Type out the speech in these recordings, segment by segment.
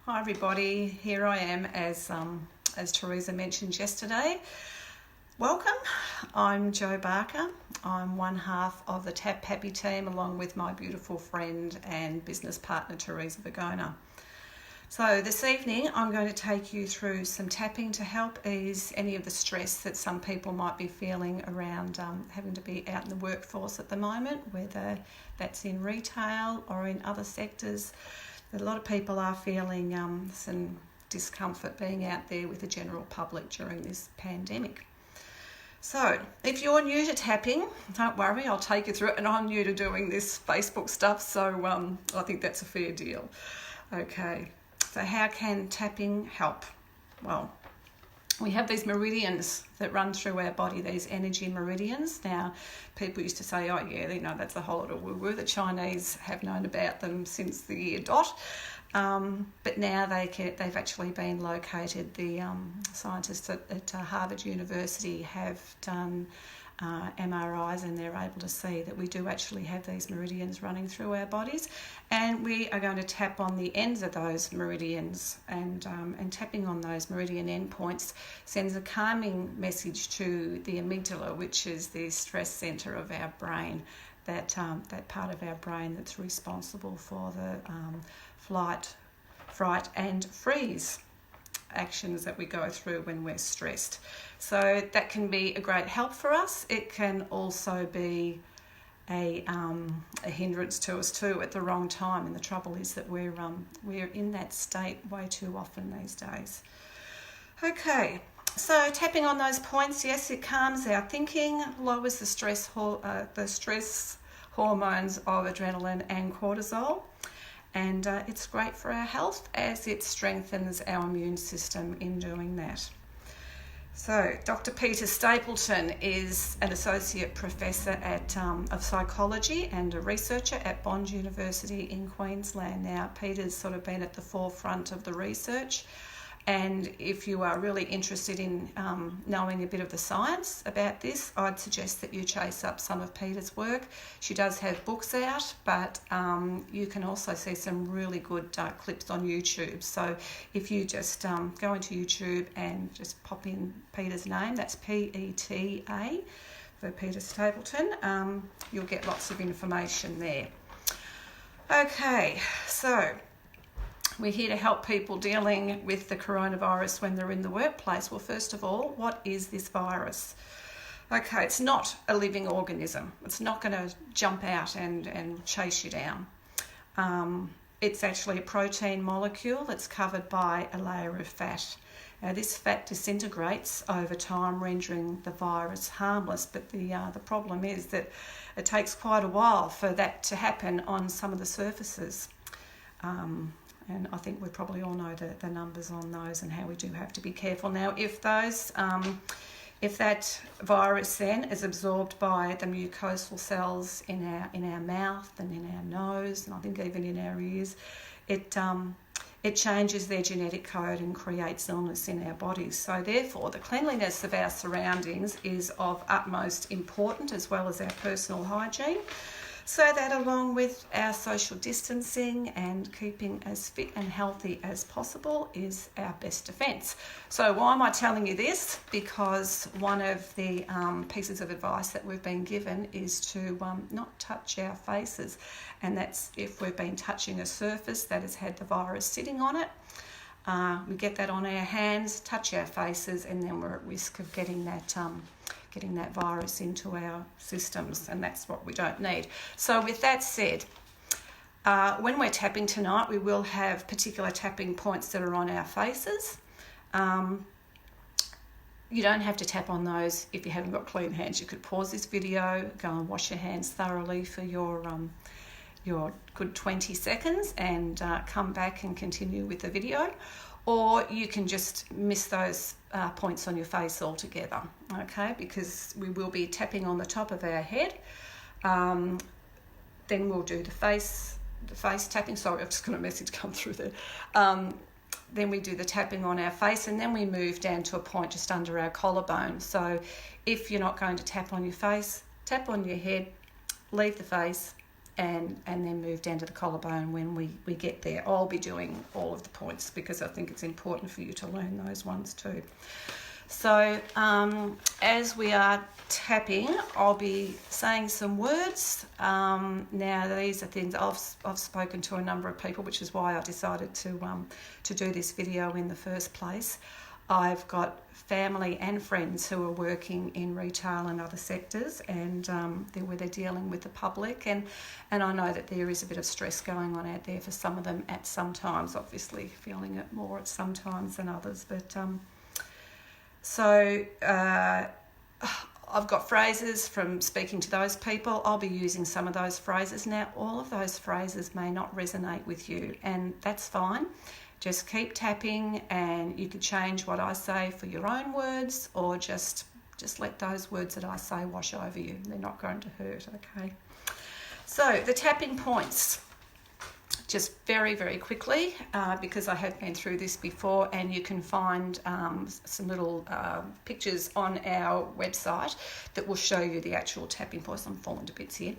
Hi everybody, here I am as Teresa mentioned yesterday. Welcome, I'm Jo Barker. I'm one half of the Tap Happy team along with my beautiful friend and business partner Teresa Vergona. So this evening I'm going to take you through some tapping to help ease any of the stress that some people might be feeling around having to be out in the workforce at the moment, whether that's in retail or in other sectors. A lot of people are feeling some discomfort being out there with the general public during this pandemic. So if you're new to tapping, don't worry, I'll take you through it, and I'm new to doing this Facebook stuff, so I think that's a fair deal. Okay, so how can tapping help? Well, we have these meridians that run through our body, these energy meridians. Now, people used to say, oh yeah, you know, that's a whole lot of woo-woo. The Chinese have known about them since the year dot. But now they've actually been located. The scientists at Harvard University have done MRIs, and they're able to see that we do actually have these meridians running through our bodies, and we are going to tap on the ends of those meridians, and tapping on those meridian endpoints sends a calming message to the amygdala, which is the stress center of our brain, that part of our brain that's responsible for the flight, fright and freeze actions that we go through when we're stressed. So that can be a great help for us. It can also be a hindrance to us too at the wrong time, and the trouble is that we're in that state way too often these days. Okay, so tapping on those points, yes, it calms our thinking, lowers the stress hormones of adrenaline and cortisol. And it's great for our health as it strengthens our immune system in doing that. So Dr. Peter Stapleton is an associate professor of psychology and a researcher at Bond University in Queensland. Now, Peter's sort of been at the forefront of the research. And if you are really interested in knowing a bit of the science about this, I'd suggest that you chase up some of Peter's work. She does have books out, but you can also see some really good clips on YouTube. So if you just go into YouTube and just pop in Peter's name, that's P-E-T-A for Peter Stapleton, you'll get lots of information there. Okay, so we're here to help people dealing with the coronavirus when they're in the workplace. Well, first of all, what is this virus? Okay, it's not a living organism. It's not going to jump out and chase you down. It's actually a protein molecule that's covered by a layer of fat. Now, this fat disintegrates over time, rendering the virus harmless, but the problem is that it takes quite a while for that to happen on some of the surfaces. And I think we probably all know the numbers on those and how we do have to be careful. Now, if that virus then is absorbed by the mucosal cells in our mouth and in our nose, and I think even in our ears, it changes their genetic code and creates illness in our bodies. So therefore, the cleanliness of our surroundings is of utmost importance, as well as our personal hygiene. So that, along with our social distancing and keeping as fit and healthy as possible, is our best defence. So why am I telling you this? Because one of the pieces of advice that we've been given is to not touch our faces, and that's if we've been touching a surface that has had the virus sitting on it. We get that on our hands, touch our faces, and then we're at risk of getting that virus into our systems, and that's what we don't need. So with that said, when we're tapping tonight, we will have particular tapping points that are on our faces. You don't have to tap on those if you haven't got clean hands. You could pause this video, go and wash your hands thoroughly for your good 20 seconds and come back and continue with the video. Or you can just miss those points on your face altogether, okay? Because we will be tapping on the top of our head. Then we'll do the face tapping. Sorry, I've just got a message come through there. Then we do the tapping on our face, and then we move down to a point just under our collarbone. So if you're not going to tap on your face, tap on your head, leave the face, and then move down to the collarbone when we get there. I'll be doing all of the points because I think it's important for you to learn those ones too. So as we are tapping, I'll be saying some words. Now these are things I've spoken to a number of people, which is why I decided to do this video in the first place. I've got family and friends who are working in retail and other sectors, and where they're dealing with the public, and I know that there is a bit of stress going on out there for some of them at some times, obviously feeling it more at some times than others, but I've got phrases from speaking to those people. I'll be using some of those phrases. Now, all of those phrases may not resonate with you, and that's fine. Just keep tapping, and you could change what I say for your own words, or just let those words that I say wash over you. They're not going to hurt, okay? So, the tapping points. Just very, very quickly, because I have been through this before, and you can find some little pictures on our website that will show you the actual tapping points. I'm falling to bits here.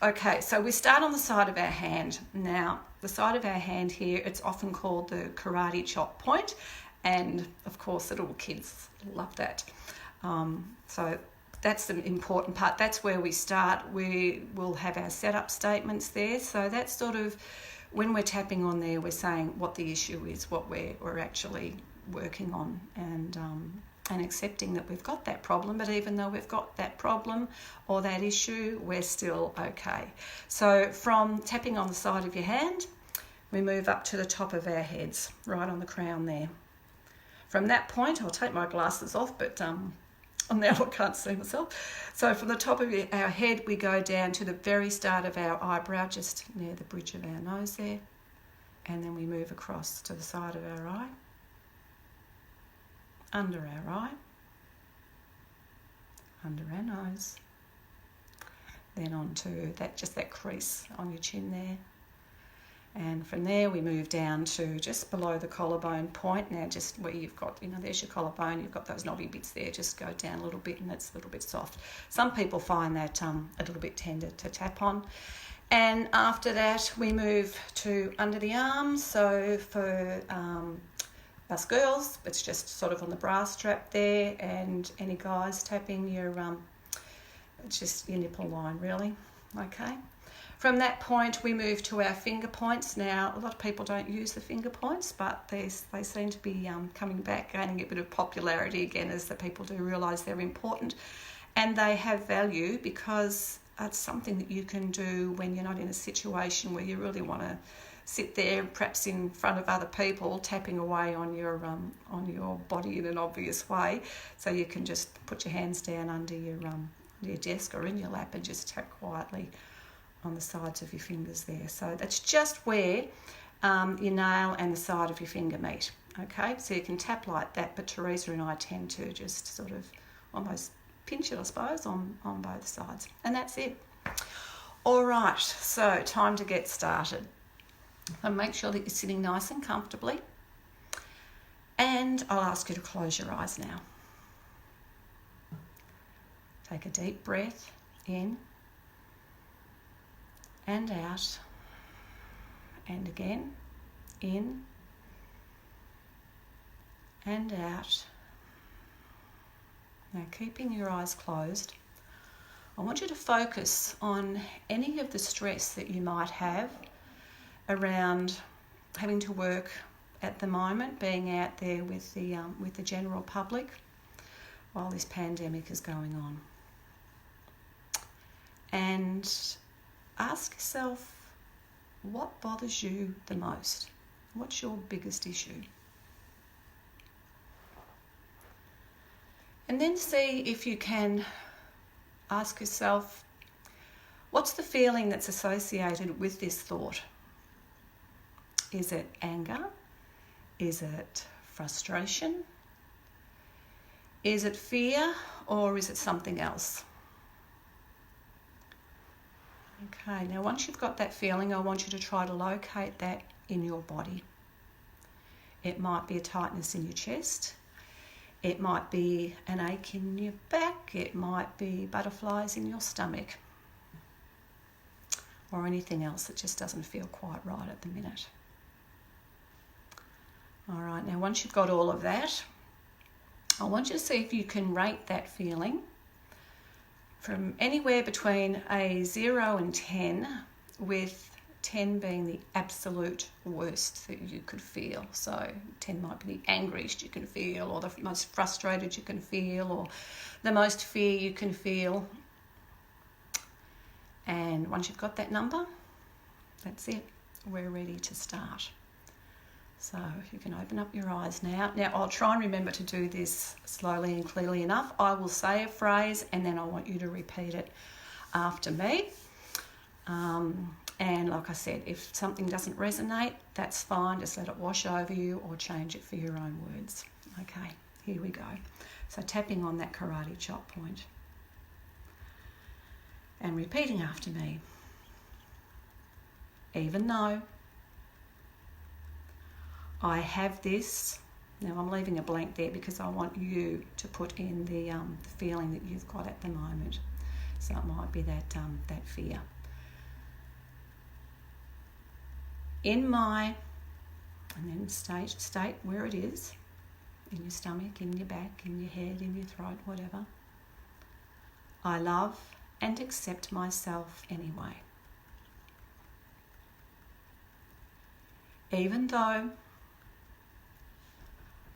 Okay, so we start on the side of our hand. Now, the side of our hand here, it's often called the karate chop point, and of course the little kids love that. So that's the important part. That's where we start. We will have our setup statements there. So that's sort of, when we're tapping on there, we're saying what the issue is, what we're actually working on, and accepting that we've got that problem. But even though we've got that problem or that issue, we're still okay. So from tapping on the side of your hand, we move up to the top of our heads, right on the crown there. From that point, I'll take my glasses off, but now I can't see myself. So from the top of our head, we go down to the very start of our eyebrow, just near the bridge of our nose there. And then we move across to the side of our eye, under our eye, under our nose, then onto that crease on your chin there. And from there we move down to just below the collarbone point. Now just where you've got, there's your collarbone, you've got those knobby bits there, just go down a little bit, and it's a little bit soft. Some people find that a little bit tender to tap on. And after that we move to under the arms. So for us girls, it's just sort of on the bra strap there, and any guys tapping your just your nipple line really, okay? From that point, we move to our finger points. Now, a lot of people don't use the finger points, but they seem to be coming back, gaining a bit of popularity again as the people do realise they're important. And they have value because it's something that you can do when you're not in a situation where you really want to sit there, perhaps in front of other people, tapping away on your body in an obvious way. So you can just put your hands down under your desk or in your lap and just tap quietly on the sides of your fingers there. So that's just where your nail and the side of your finger meet. Okay, so you can tap like that, but Teresa and I tend to just sort of almost pinch it, I suppose, on both sides. And that's it. All right, so time to get started. So make sure that you're sitting nice and comfortably. And I'll ask you to close your eyes now. Take a deep breath in and out, and again, in and out. Now, keeping your eyes closed, I want you to focus on any of the stress that you might have around having to work at the moment, being out there with the general public while this pandemic is going on. And ask yourself, what bothers you the most? What's your biggest issue? And then see if you can ask yourself, what's the feeling that's associated with this thought? Is it anger? Is it frustration? Is it fear, or is it something else? Okay, now once you've got that feeling, I want you to try to locate that in your body. It might be a tightness in your chest. It might be an ache in your back. It might be butterflies in your stomach. or anything else that just doesn't feel quite right at the minute. All right, now once you've got all of that, I want you to see if you can rate that feeling from anywhere between a 0 and 10, with 10 being the absolute worst that you could feel. So 10 might be the angriest you can feel, or the most frustrated you can feel, or the most fear you can feel. And once you've got that number, that's it. We're ready to start. So you can open up your eyes now. Now I'll try and remember to do this slowly and clearly enough. I will say a phrase and then I want you to repeat it after me. And like I said, if something doesn't resonate, that's fine. Just let it wash over you or change it for your own words. Okay, here we go. So tapping on that karate chop point and repeating after me. Even though I have this, now I'm leaving a blank there because I want you to put in the feeling that you've got at the moment. So it might be that fear. In my, and then state where it is, in your stomach, in your back, in your head, in your throat, whatever. I love and accept myself anyway. Even though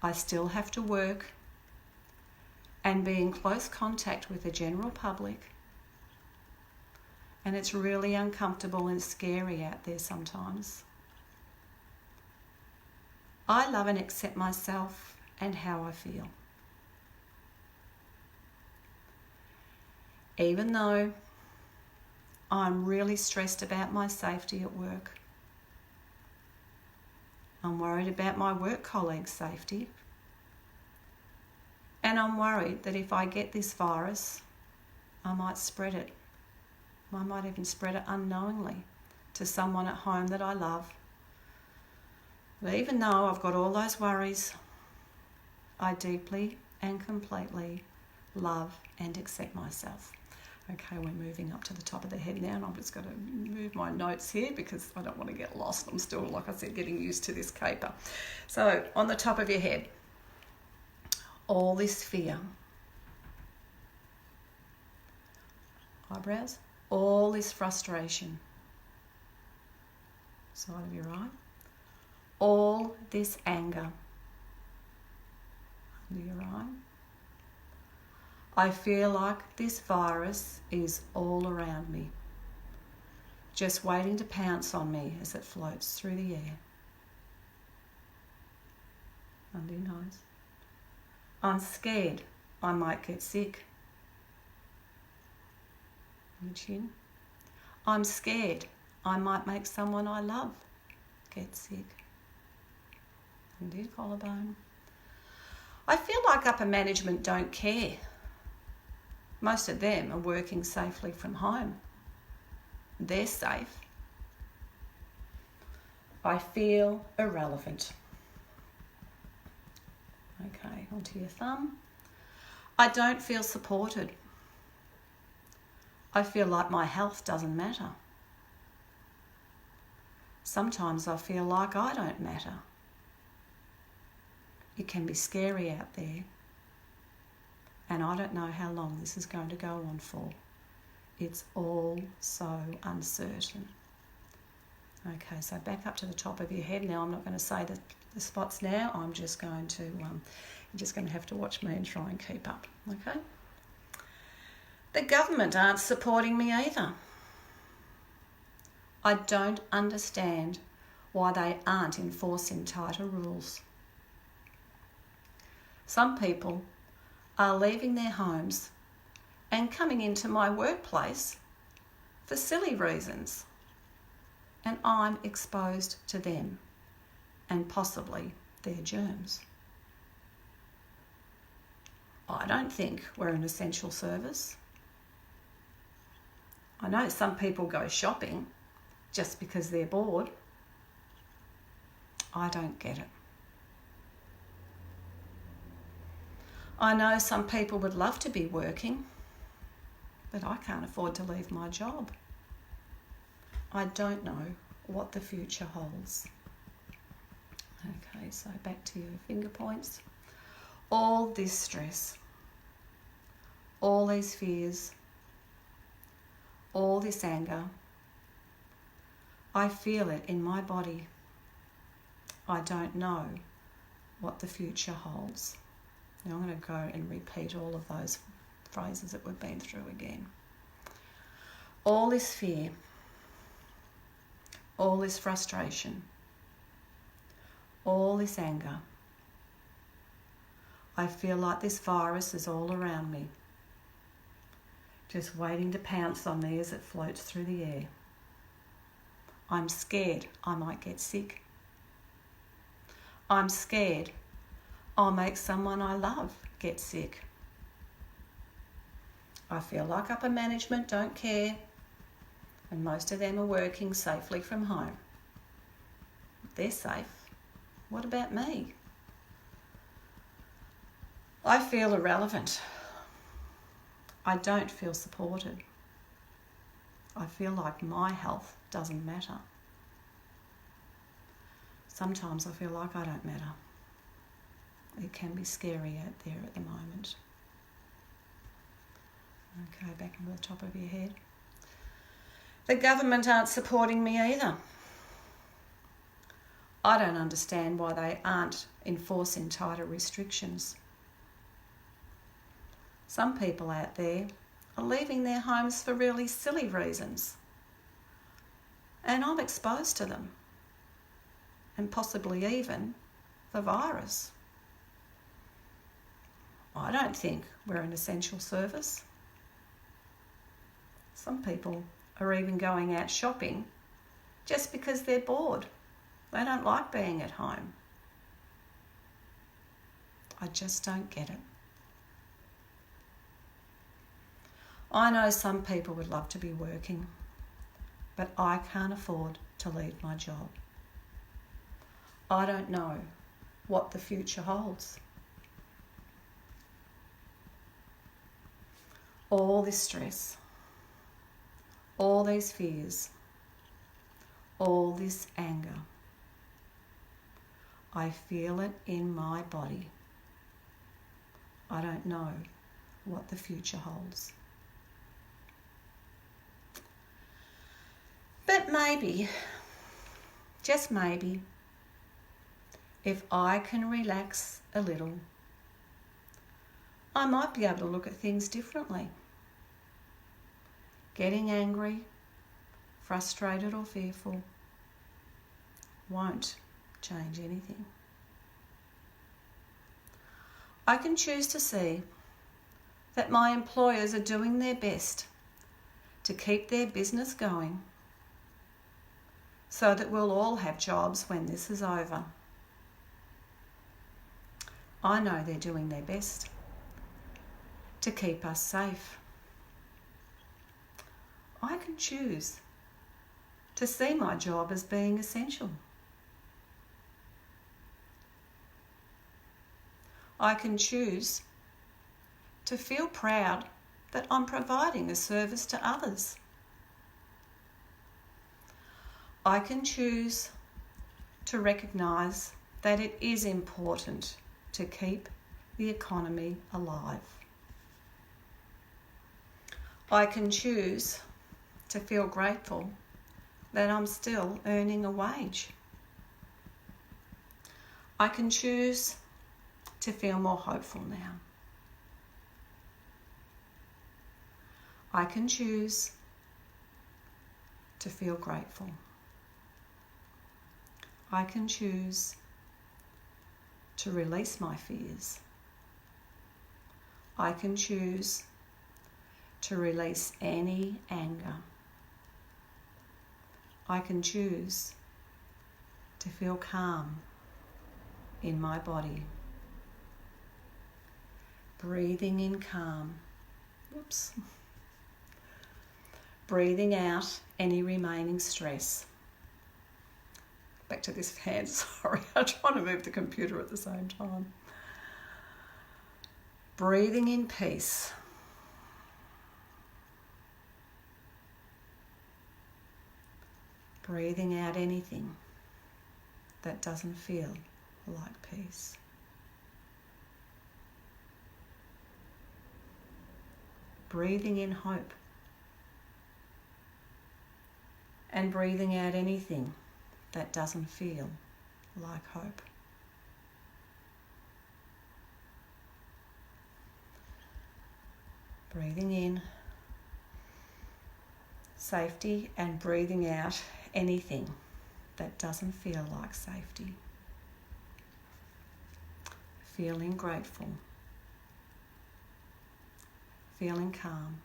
I still have to work and be in close contact with the general public, and it's really uncomfortable and scary out there sometimes. I love and accept myself and how I feel. Even though I'm really stressed about my safety at work, I'm worried about my work colleagues' safety, and I'm worried that if I get this virus, I might spread it. I might even spread it unknowingly to someone at home that I love. But even though I've got all those worries, I deeply and completely love and accept myself. Okay, we're moving up to the top of the head now, and I'm just going to move my notes here because I don't want to get lost. I'm still, like I said, getting used to this caper. So on the top of your head, all this fear. Eyebrows, all this frustration. Side of your eye. All this anger under your eye. I feel like this virus is all around me, just waiting to pounce on me as it floats through the air. Under your nose. I'm scared I might get sick. On your chin. I'm scared I might make someone I love get sick. Under your collarbone. I feel like upper management don't care. Most of them are working safely from home. They're safe. I feel irrelevant. Okay, onto your thumb. I don't feel supported. I feel like my health doesn't matter. Sometimes I feel like I don't matter. It can be scary out there, and I don't know how long this is going to go on for. It's all so uncertain. Okay, so back up to the top of your head now. I'm not going to say the spots now. I'm just going to, you're just going to have to watch me and try and keep up, okay? The government aren't supporting me either. I don't understand why they aren't enforcing tighter rules. Some people are leaving their homes and coming into my workplace for silly reasons, and I'm exposed to them and possibly their germs. I don't think we're an essential service. I know some people go shopping just because they're bored. I don't get it. I know some people would love to be working, but I can't afford to leave my job. I don't know what the future holds. Okay, so back to your finger points. All this stress, all these fears, all this anger, I feel it in my body. I don't know what the future holds. Now I'm going to go and repeat all of those phrases that we've been through again. All this fear, all this frustration, all this anger. I feel like this virus is all around me, just waiting to pounce on me as it floats through the air. I'm scared I might get sick. I'm scared I'll make someone I love get sick. I feel like upper management don't care, and most of them are working safely from home. They're safe. What about me? I feel irrelevant. I don't feel supported. I feel like my health doesn't matter. Sometimes I feel like I don't matter. It can be scary out there at the moment. Okay, back into the top of your head. The government aren't supporting me either. I don't understand why they aren't enforcing tighter restrictions. Some people out there are leaving their homes for really silly reasons, and I'm exposed to them, and possibly even the virus. I don't think we're an essential service. Some people are even going out shopping just because they're bored. They don't like being at home. I just don't get it. I know some people would love to be working, but I can't afford to leave my job. I don't know what the future holds. All this stress, all these fears, all this anger, I feel it in my body. I don't know what the future holds. But maybe, just maybe, if I can relax a little, I might be able to look at things differently. Getting angry, frustrated or fearful won't change anything. I can choose to see that my employers are doing their best to keep their business going so that we'll all have jobs when this is over. I know they're doing their best to keep us safe. I can choose to see my job as being essential. I can choose to feel proud that I'm providing a service to others. I can choose to recognise that it is important to keep the economy alive. I can choose to feel grateful that I'm still earning a wage. I can choose to feel more hopeful now. I can choose to feel grateful. I can choose to release my fears. I can choose to release any anger. I can choose to feel calm in my body. Breathing in calm. Whoops. Breathing out any remaining stress. Back to this hand, sorry, I'm trying to move the computer at the same time. Breathing in peace. Breathing out anything that doesn't feel like peace. Breathing in hope. And breathing out anything that doesn't feel like hope. Breathing in safety and breathing out anything that doesn't feel like safety. Feeling grateful. Feeling calm.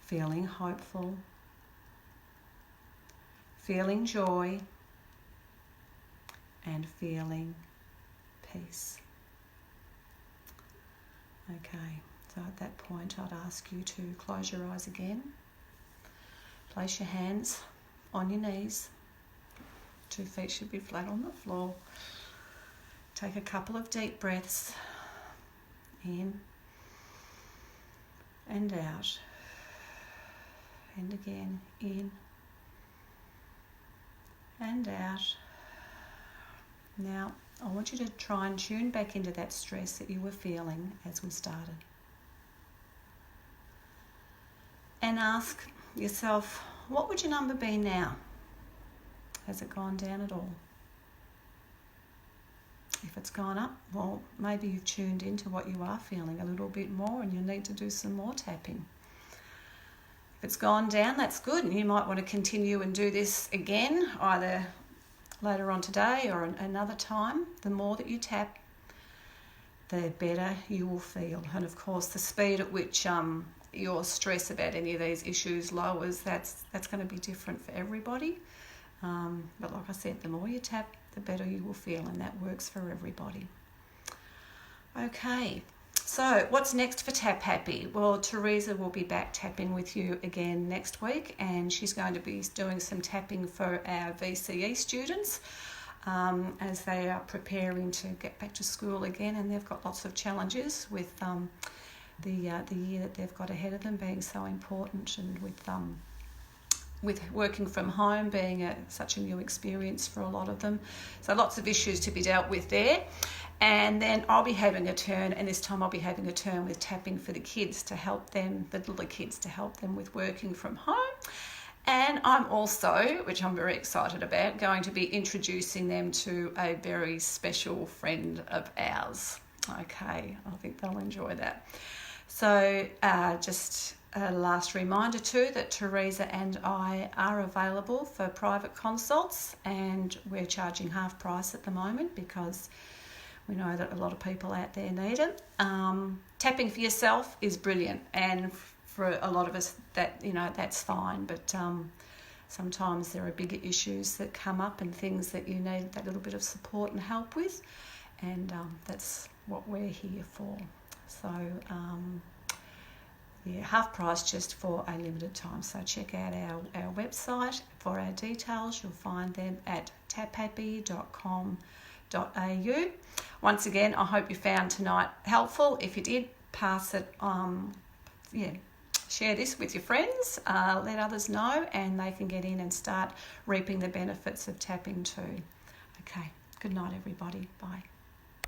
Feeling hopeful. Feeling joy. And feeling peace. Okay, so at that point I'd ask you to close your eyes again. Place your hands on your knees. 2 feet should be flat on the floor. Take a couple of deep breaths in and out. And again, in and out. Now, I want you to try and tune back into that stress that you were feeling as we started. And ask yourself, what would your number be now? Has it gone down at all? If it's gone up, well, maybe you've tuned into what you are feeling a little bit more and you need to do some more tapping. If it's gone down, that's good. And you might want to continue and do this again, either later on today or another time. The more that you tap, the better you will feel. And of course, the speed at which your stress about any of these issues lowers, that's going to be different for everybody. But like I said, the more you tap, the better you will feel, and that works for everybody. Okay, so what's next for Tap Happy? Well, Teresa will be back tapping with you again next week, and she's going to be doing some tapping for our VCE students as they are preparing to get back to school again, and they've got lots of challenges with the year that they've got ahead of them being so important, and with working from home being such a new experience for a lot of them. So lots of issues to be dealt with there. And then I'll be having a turn, and this time I'll be having a turn with tapping for the kids to help them, the little kids, to help them with working from home. And I'm also, which I'm very excited about, going to be introducing them to a very special friend of ours. Okay, I think they'll enjoy that. So just a last reminder too that Teresa and I are available for private consults, and we're charging half price at the moment because we know that a lot of people out there need it. Tapping for yourself is brilliant, and for a lot of us that's fine, but sometimes there are bigger issues that come up and things that you need that little bit of support and help with, and that's what we're here for. So half price just for a limited time. So check out our website for our details. You'll find them at taphappy.com.au. Once again, I hope you found tonight helpful. If you did, pass it share this with your friends, let others know, and they can get in and start reaping the benefits of tapping too. Okay, good night everybody. Bye.